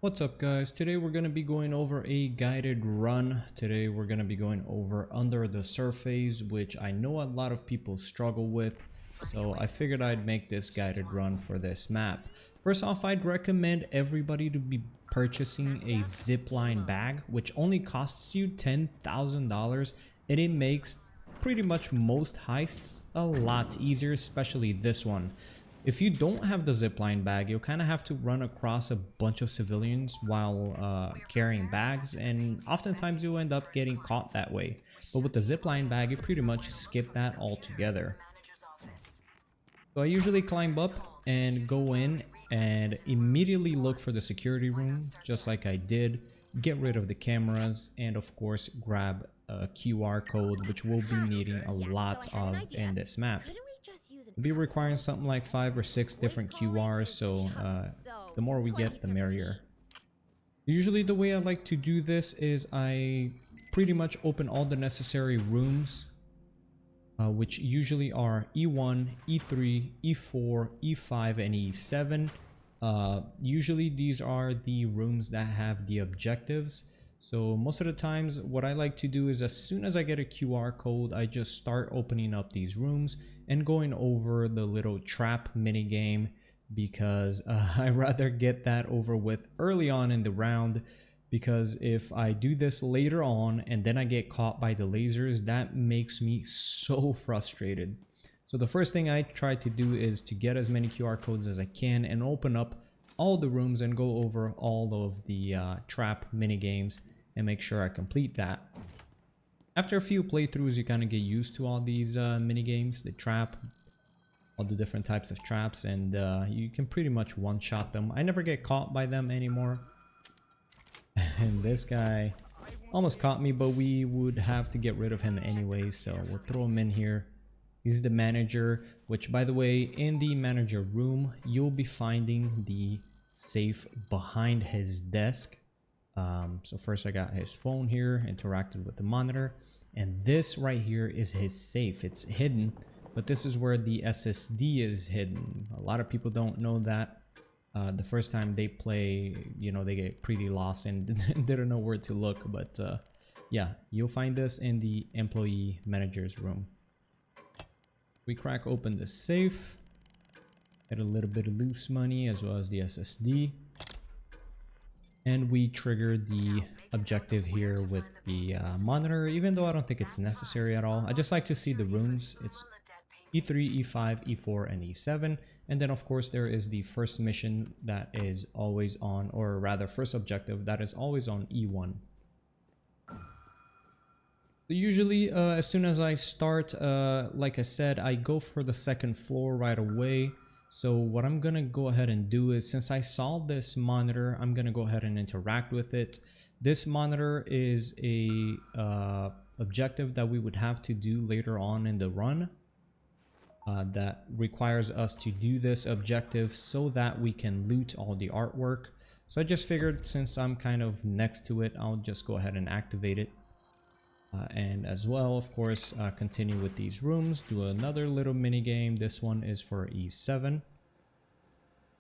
What's up guys? Today we're going to be going over a guided run. Today we're going to be going over Under the Surphaze, which I know a lot of people struggle with. So I figured I'd make this guided run for this map. First off, I'd recommend everybody to be purchasing a zipline bag, which only costs you $10,000 and it makes pretty much most heists a lot easier, especially this one. If you don't have the zipline bag, you'll kind of have to run across a bunch of civilians while carrying bags, and oftentimes you'll end up getting caught that way. But with the zipline bag, you pretty much skip that altogether. So I usually climb up and go in and immediately look for the security room, just like I did. Get rid of the cameras and of course grab a QR code, which we'll be needing a lot of in this map. We'll be requiring something like 5 or 6 different QRs, so the more we get, the merrier. Usually the way I like to do this is I pretty much open all the necessary rooms, which usually are E1, E3, E4, E5, and E7. Usually these are the rooms that have the objectives. So most of the times what I like to do is as soon as I get a QR code, I just start opening up these rooms and going over the little trap mini game, because I rather get that over with early on in the round, because if I do this later on and then I get caught by the lasers, that makes me so frustrated. So the first thing I try to do is to get as many QR codes as I can and open up all the rooms and go over all of the trap mini games and make sure I complete that. After a few playthroughs, you kind of get used to all these mini games, the trap, all the different types of traps, and you can pretty much one-shot them. I never get caught by them anymore. And this guy almost caught me, but we would have to get rid of him anyway, so we'll throw him in here. He's the manager, which by the way, in the manager room, you'll be finding the safe behind his desk. So first I got his phone here, interacted with the monitor, and this right here is his safe. It's hidden, but this is where the SSD is hidden. A lot of people don't know that. The first time they play, you know, they get pretty lost and they don't know where to look, but yeah, you'll find this in the employee manager's room. We crack open the safe, get a little bit of loose money as well as the SSD, and we trigger the objective here with the monitor, even though I don't think it's necessary at all. I just like to see the rooms. It's E3, E5, E4, and E7, and then of course there is the first mission that is always on, or rather first objective that is always on E1. Usually as soon as I start, like I said, I go for the second floor right away. So what I'm gonna go ahead and do is, since I saw this monitor, I'm gonna go ahead and interact with it. This monitor is a objective that we would have to do later on in the run, that requires us to do this objective so that we can loot all the artwork. So I just figured, since I'm kind of next to it, I'll just go ahead and activate it. And as well, of course, continue with these rooms, do another little mini game. This one is for E7,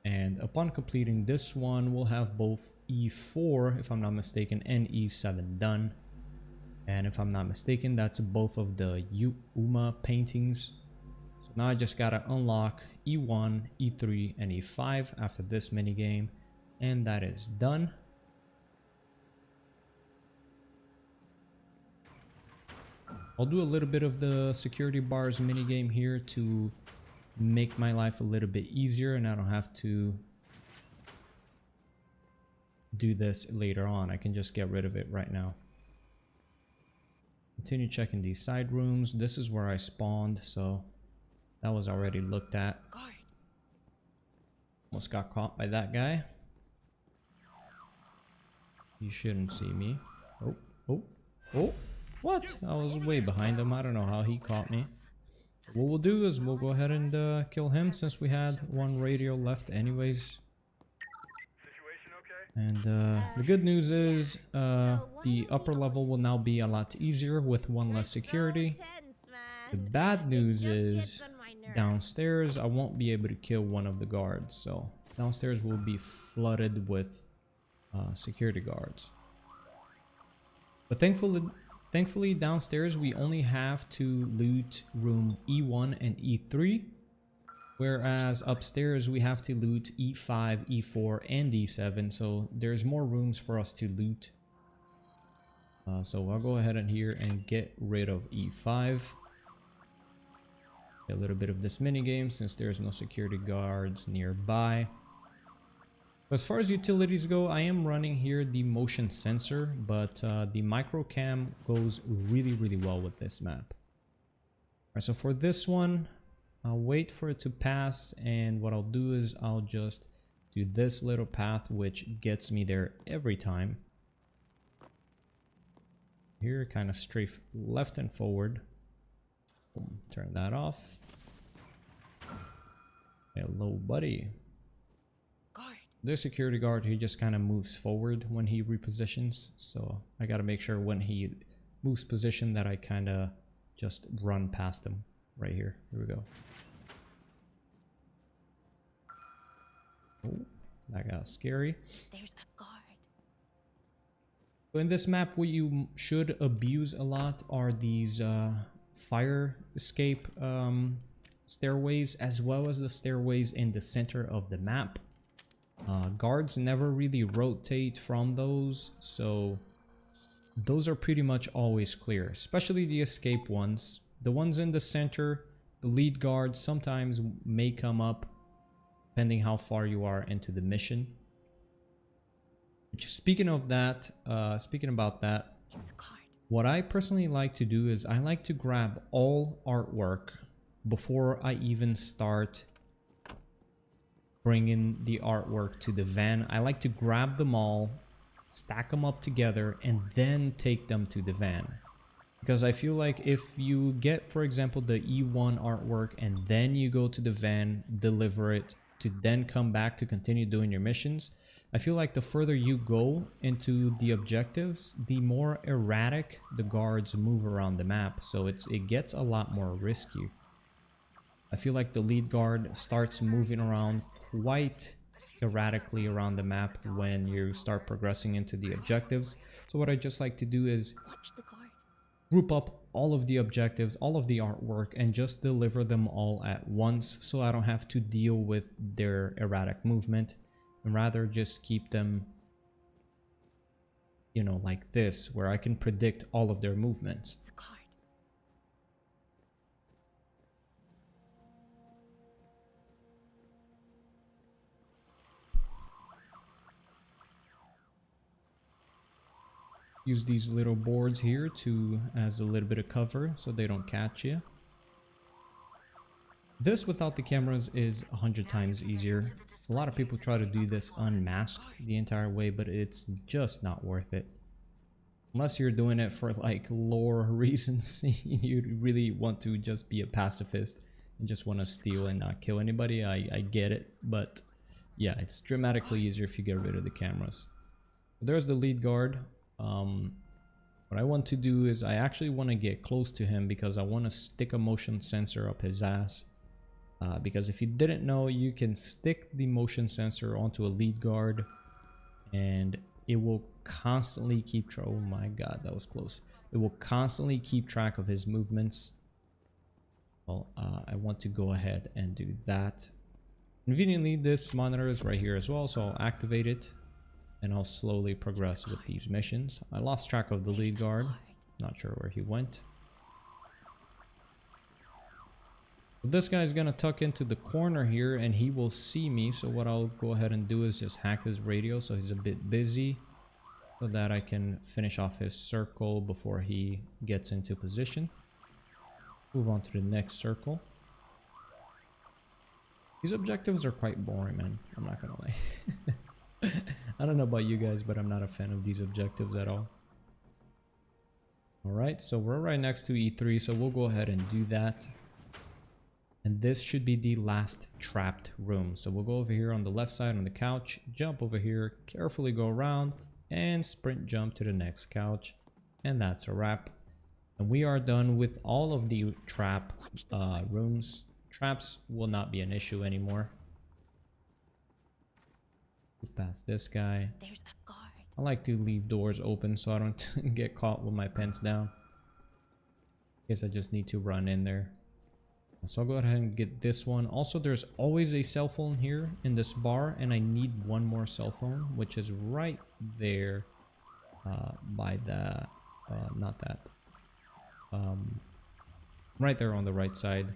and upon completing this one, we'll have both E4, if I'm not mistaken, and E7 done. And if I'm not mistaken, that's both of the Uma paintings. So now I just gotta unlock E1, E3, and E5 after this mini game, and that is done. I'll do a little bit of the security bars minigame here to make my life a little bit easier, and I don't have to do this later on. I can just get rid of it right now. Continue checking these side rooms. This is where I spawned, so that was already looked at. Almost got caught by that guy. You shouldn't see me. Oh, oh, oh. What? I was way behind him. I don't know how he caught me. What we'll do is we'll go ahead and kill him, since we had one radio left anyways. And the good news is the upper level will now be a lot easier with one less security. The bad news is downstairs I won't be able to kill one of the guards. So downstairs will be flooded with security guards. But thankfully downstairs we only have to loot room E1 and E3. Whereas upstairs we have to loot E5, E4, and E7, so there's more rooms for us to loot. So I'll go ahead and here and get rid of E5. Get a little bit of this minigame since there's no security guards nearby. As far as utilities go, I am running here the motion sensor, but the micro cam goes really well with this map. Alright, so for this one, I'll wait for it to pass, and what I'll do is I'll just do this little path which gets me there every time. Here, kind of strafe left and forward. Boom, turn that off. Hello, buddy. Guard. The security guard, he just kind of moves forward when he repositions, so I gotta make sure when he moves position that I kind of just run past him. Right here. Here we go. Oh, that got scary. There's a guard. So in this map, what you should abuse a lot are these fire escape stairways, as well as the stairways in the center of the map. Guards never really rotate from those, so those are pretty much always clear, especially the escape ones. The ones in the center, the lead guards sometimes may come up depending how far you are into the mission. Which, speaking about that, It's a guard. what I personally like to do is I like to grab all artwork before I even start bringing the artwork to the van. I like to grab them all, stack them up together, and then take them to the van. Because I feel like if you get, for example, the E1 artwork and then you go to the van, deliver it, to then come back to continue doing your missions, I feel like the further you go into the objectives, the more erratic the guards move around the map. So it gets a lot more risky. I feel like the lead guard starts moving around quite erratically around the map when you start progressing into the objectives. So what I just like to do is Watch the guard. group up all of the objectives, all of the artwork, and just deliver them all at once, so I don't have to deal with their erratic movement, and rather just keep them, you know, like this, where I can predict all of their movements. It's a guard. Use these little boards here to as a little bit of cover so they don't catch you. This without the cameras is 100 times easier. A lot of people try to do this unmasked the entire way, but it's just not worth it. Unless you're doing it for like lore reasons, you really want to just be a pacifist and just want to steal and not kill anybody. I get it, but yeah, it's dramatically easier if you get rid of the cameras. There's the lead guard. What I want to do is I actually want to get close to him because I want to stick a motion sensor up his ass. Because if you didn't know, you can stick the motion sensor onto a lead guard and it will constantly keep track. Oh my god, that was close. It will constantly keep track of his movements. Well, I want to go ahead and do that. Conveniently, this monitor is right here as well, so I'll activate it and I'll slowly progress with these missions. I lost track of the lead guard. Not sure where he went. But this guy's gonna tuck into the corner here and he will see me, so what I'll go ahead and do is just hack his radio so he's a bit busy, so that I can finish off his circle before he gets into position. Move on to the next circle. These objectives are quite boring, man. I'm not gonna lie. I don't know about you guys, but I'm not a fan of these objectives at all. Alright, so we're right next to E3, so we'll go ahead and do that. And this should be the last trapped room. So we'll go over here on the left side on the couch, jump over here, carefully go around, and sprint jump to the next couch. And that's a wrap. And we are done with all of the trap rooms. Traps will not be an issue anymore. Move past this guy. There's a guard. I like to leave doors open so I don't get caught with my pants down. Guess I just need to run in there. So I'll go ahead and get this one. Also, there's always a cell phone here in this bar, and I need one more cell phone, which is right there by the not that right there on the right side,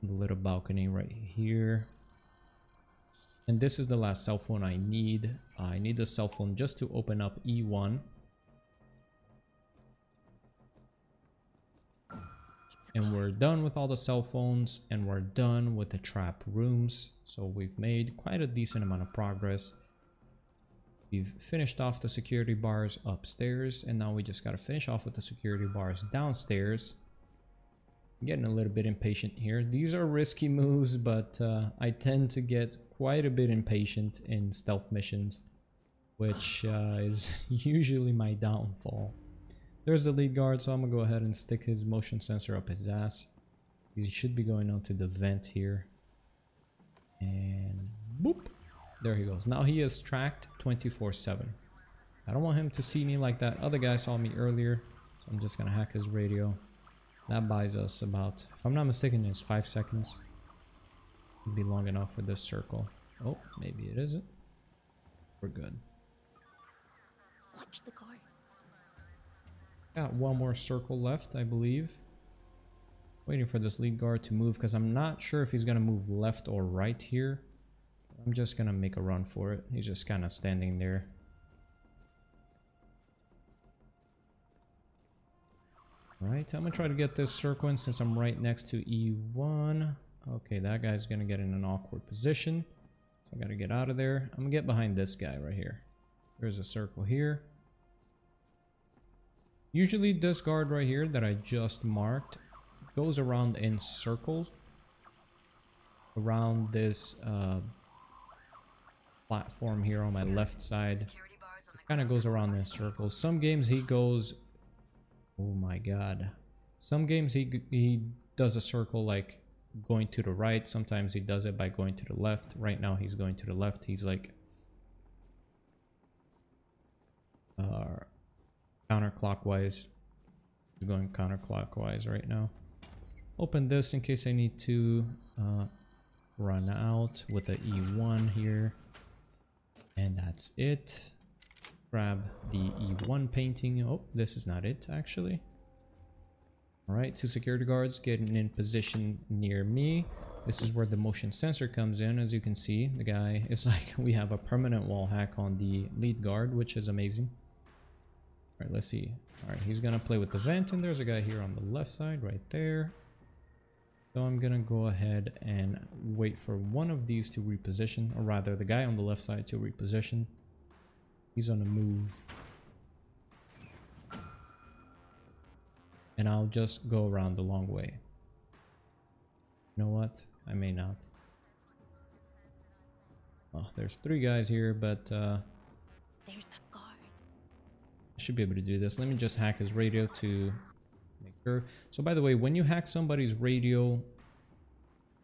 the little balcony right here. And this is the last cell phone I need. I need the cell phone just to open up E1. And we're done with all the cell phones, and we're done with the trap rooms. So we've made quite a decent amount of progress. We've finished off the security bars upstairs, and now we just got to finish off with the security bars downstairs. I'm getting a little bit impatient here. These are risky moves, but I tend to get quite a bit impatient in stealth missions, which is usually my downfall. There's the lead guard, so I'm gonna go ahead and stick his motion sensor up his ass. He should be going onto the vent here. And boop! There he goes. Now he is tracked 24/7. I don't want him to see me like that other guy saw me earlier, so I'm just gonna hack his radio. That buys us about, if I'm not mistaken, it's 5 seconds. It'd be long enough for this circle. Oh, maybe it isn't. We're good. Watch the guard. Got one more circle left, I believe. Waiting for this lead guard to move because I'm not sure if he's going to move left or right here. I'm just going to make a run for it. He's just kind of standing there. Right, I'm going to try to get this circle in since I'm right next to E1. Okay, that guy's going to get in an awkward position. So I got to get out of there. I'm going to get behind this guy right here. There's a circle here. Usually this guard right here that I just marked goes around in circles around this platform here on my left side. It kind of goes around in circles. Some games he goes, oh my god, some games he does a circle like going to the right. Sometimes he does it by going to the left. Right now he's going to the left. He's like counterclockwise. We're going counterclockwise right now. Open this in case I need to run out with the E1 here. And that's it. Grab the E1 painting. Oh, this is not it actually. Alright, 2 security guards getting in position near me. This is where the motion sensor comes in. As you can see, the guy is like, we have a permanent wall hack on the lead guard, which is amazing. Alright, let's see. Alright, he's gonna play with the vent, and there's a guy here on the left side right there. So I'm gonna go ahead and wait for one of these to reposition, or rather the guy on the left side to reposition. He's on the move. And I'll just go around the long way. You know what? I may not. Oh, there's 3 guys here, but There's a guard. I should be able to do this. Let me just hack his radio to make sure. So by the way, when you hack somebody's radio,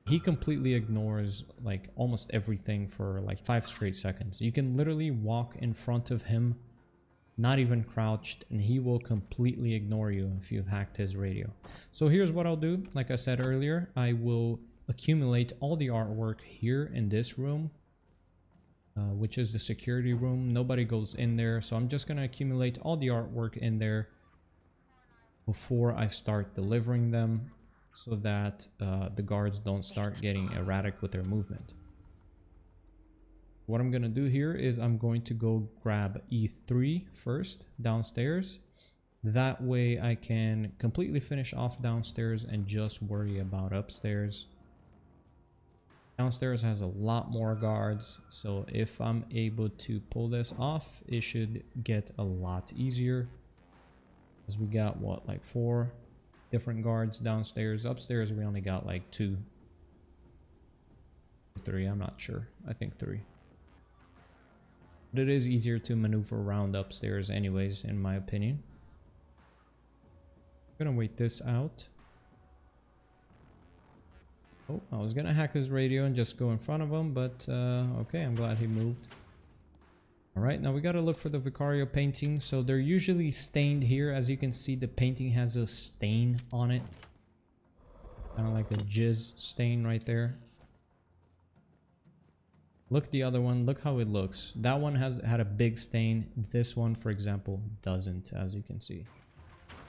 he completely ignores like almost everything for like 5 straight seconds. You can literally walk in front of him, not even crouched, and he will completely ignore you if you've hacked his radio. So here's what I'll do. Like I said earlier, I will accumulate all the artwork here in this room, which is the security room. Nobody goes in there, so I'm just going to accumulate all the artwork in there before I start delivering them, so that the guards don't start getting erratic with their movement. What I'm going to do here is I'm going to go grab E3 first downstairs. That way I can completely finish off downstairs and just worry about upstairs. Downstairs has a lot more guards, so if I'm able to pull this off, it should get a lot easier. Because we got what, like 4 different guards downstairs. Upstairs we only got like 2. 3, I'm not sure. I think 3. But it is easier to maneuver around upstairs anyways, in my opinion. I'm gonna wait this out. Oh, I was gonna hack his radio and just go in front of him, but okay, I'm glad he moved. Alright, now we gotta look for the Vicario paintings. So they're usually stained here. As you can see, the painting has a stain on it. Kind of like a jizz stain right there. Look the other one, look how it looks. That one had a big stain. This one, for example, doesn't, as you can see.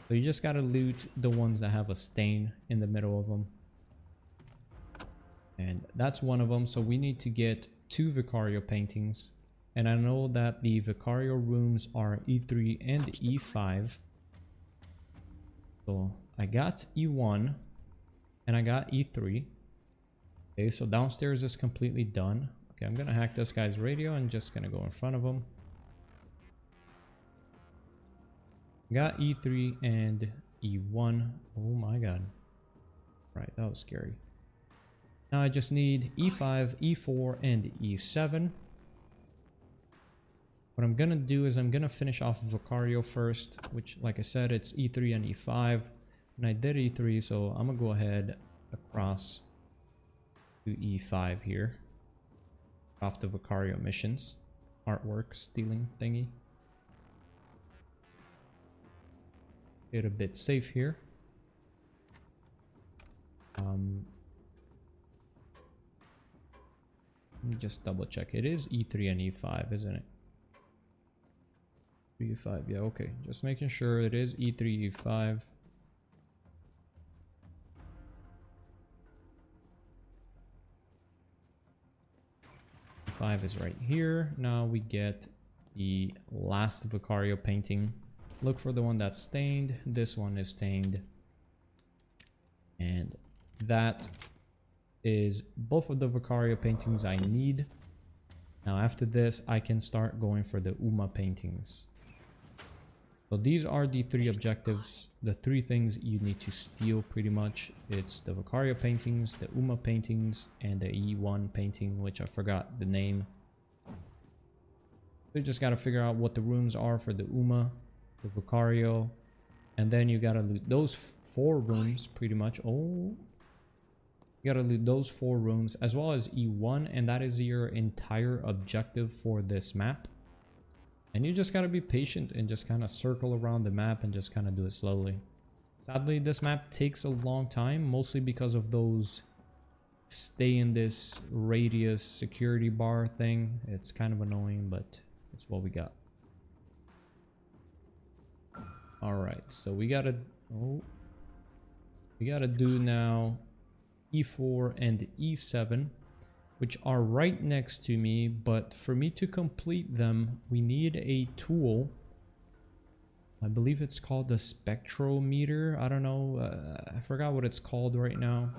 So you just gotta loot the ones that have a stain in the middle of them. And that's one of them. So we need to get 2 Vicario paintings. And I know that the Vicario rooms are E3 and E5. So I got E1 and I got E3. Okay, so downstairs is completely done. Okay, I'm gonna hack this guy's radio and just gonna go in front of him. Got E3 and E1. Oh my god. Right, that was scary. Now I just need E5, E4, and E7. What I'm gonna do is I'm gonna finish off Vicario first, which, like I said, it's E3 and E5. And I did E3, so I'm gonna go ahead across to E5 here. Off the Vicario missions. Artwork stealing thingy. Get a bit safe here. Let me just double check. It is E3 and E5, isn't it? E5, yeah, okay. Just making sure it is E3, E5. E5 is right here. Now we get the last Vicario painting. Look for the one that's stained. This one is stained. And that is both of the Vicario paintings I need. Now after this, I can start going for the Uma paintings. So these are the 3 objectives, the 3 things you need to steal pretty much. It's the Vicario paintings, the Uma paintings, and the E1 painting, which I forgot the name. You just gotta figure out what the rooms are for the Uma, the Vicario, and then you gotta loot those 4 rooms pretty much. Oh, you gotta loot those 4 rooms as well as E1, and that is your entire objective for this map. And you just gotta be patient and just kind of circle around the map and just kind of do it slowly. Sadly, this map takes a long time, mostly because of those stay in this radius security bar thing. It's kind of annoying, but it's what we got. Alright, so we gotta do now E4 and E7, which are right next to me, but for me to complete them, we need a tool. I believe it's called the Spectral meter. I don't know. I forgot what it's called right now.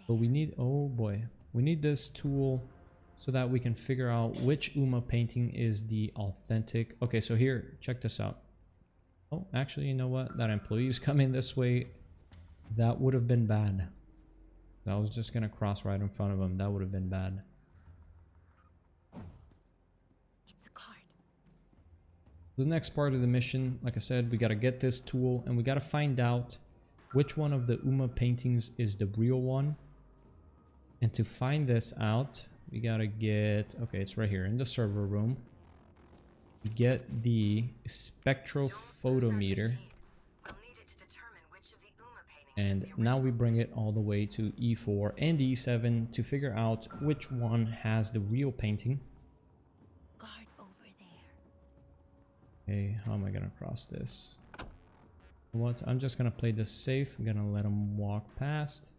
But we need, oh boy, we need this tool so that we can figure out which Uma painting is the authentic. Okay, so here, check this out. Oh, actually, you know what? That employee's coming this way. That would have been bad. I was just gonna cross right in front of him. That would have been bad. It's a card. The next part of the mission, like I said, we gotta get this tool and we gotta find out which one of the Uma paintings is the real one. And to find this out, we gotta get, okay, it's right here in the server room. We get the Spectral photometer. And now we bring it all the way to E4 and E7 to figure out which one has the real painting. Guard over there. Okay, how am I gonna cross this? What? I'm just gonna play this safe. I'm gonna let him walk past.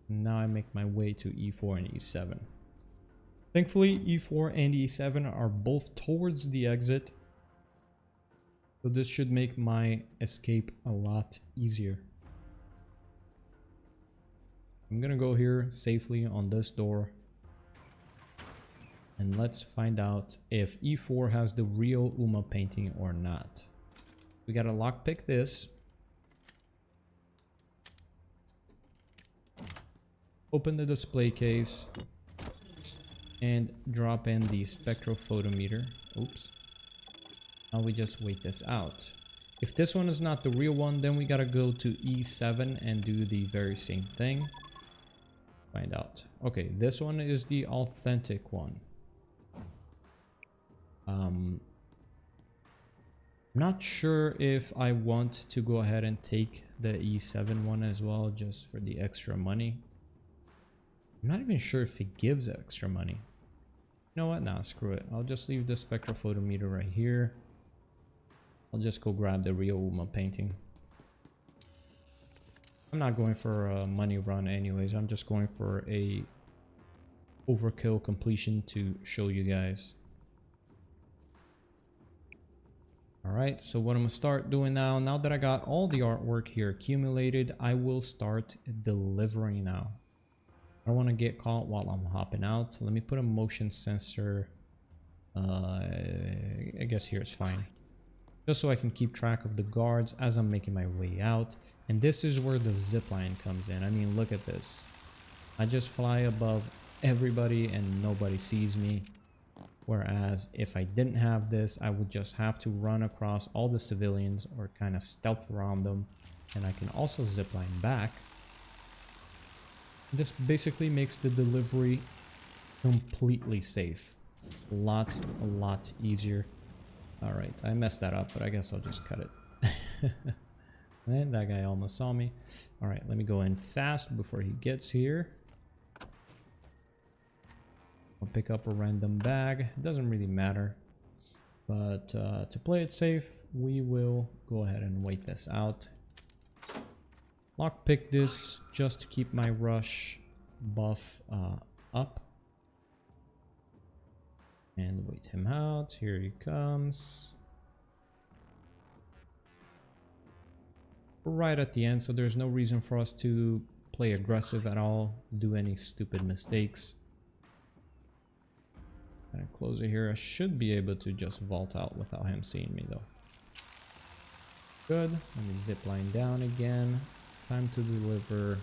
Now I make my way to E4 and E7. Thankfully, E4 and E7 are both towards the exit. So this should make my escape a lot easier. I'm gonna go here safely on this door. And let's find out if E4 has the real Uma painting or not. We gotta lockpick this. Open the display case. And drop in the Spectral photometer. Oops. Now we just wait this out. If this one is not the real one, then we gotta go to E7 and do the very same thing. Find out. Okay, this one is the authentic one. I'm not sure if I want to go ahead and take the E7 one as well, just for the extra money. I'm not even sure if it gives extra money. You know what? Nah, screw it. I'll just leave the spectral photometer right here. I'll just go grab the real Uma painting. I'm not going for a money run anyways. I'm just going for a overkill completion to show you guys. Alright, so what I'm going to start doing now that I got all the artwork here accumulated, I will start delivering now. I don't want to get caught while I'm hopping out. Let me put a motion sensor. I guess here is fine. Just so I can keep track of the guards as I'm making my way out. And this is where the zipline comes in. I mean, look at this. I just fly above everybody and nobody sees me. Whereas if I didn't have this, I would just have to run across all the civilians or kind of stealth around them. And I can also zipline back. This basically makes the delivery completely safe. It's a lot easier. Alright, I messed that up, but I guess I'll just cut it. And that guy almost saw me. Alright, let me go in fast before he gets here. I'll pick up a random bag. It doesn't really matter. But to play it safe, we will go ahead and wait this out. Lockpick this just to keep my rush buff up. And wait him out. Here he comes. Right at the end, so there's no reason for us to play aggressive at all, do any stupid mistakes. And a closer here, I should be able to just vault out without him seeing me though. Good. Let me zip line down again. Time to deliver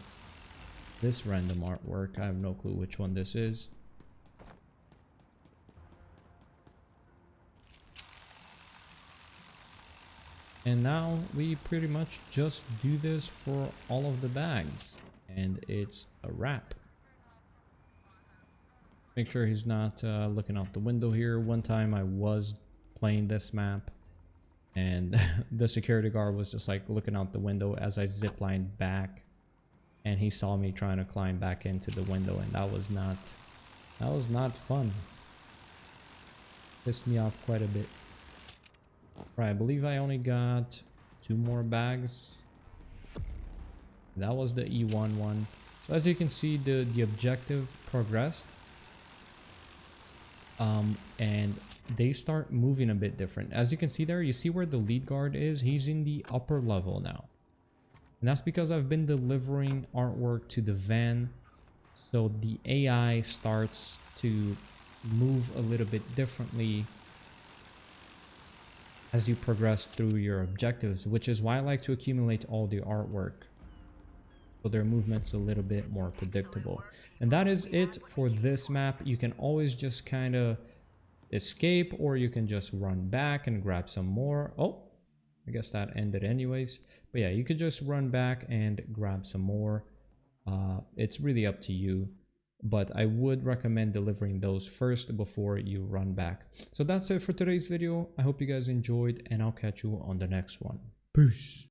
this random artwork. I have no clue which one this is. And now we pretty much just do this for all of the bags. And it's a wrap. Make sure he's not looking out the window here. One time I was playing this map. And the security guard was just like looking out the window as I ziplined back. And he saw me trying to climb back into the window. And that was not fun. Pissed me off quite a bit. Right, I believe I only got 2 more bags. That was the E1 one. So as you can see, the objective progressed. And they start moving a bit different. As you can see there, you see where the lead guard is? He's in the upper level now. And that's because I've been delivering artwork to the van. So the AI starts to move a little bit differently as you progress through your objectives, which is why I like to accumulate all the artwork, so their movement's a little bit more predictable. And that is it for this map. You can always just kind of escape, or you can just run back and grab some more. Oh, I guess that ended anyways. But yeah, you could just run back and grab some more. It's really up to you. But I would recommend delivering those first before you run back. So that's it for today's video. I hope you guys enjoyed, and I'll catch you on the next one. Peace.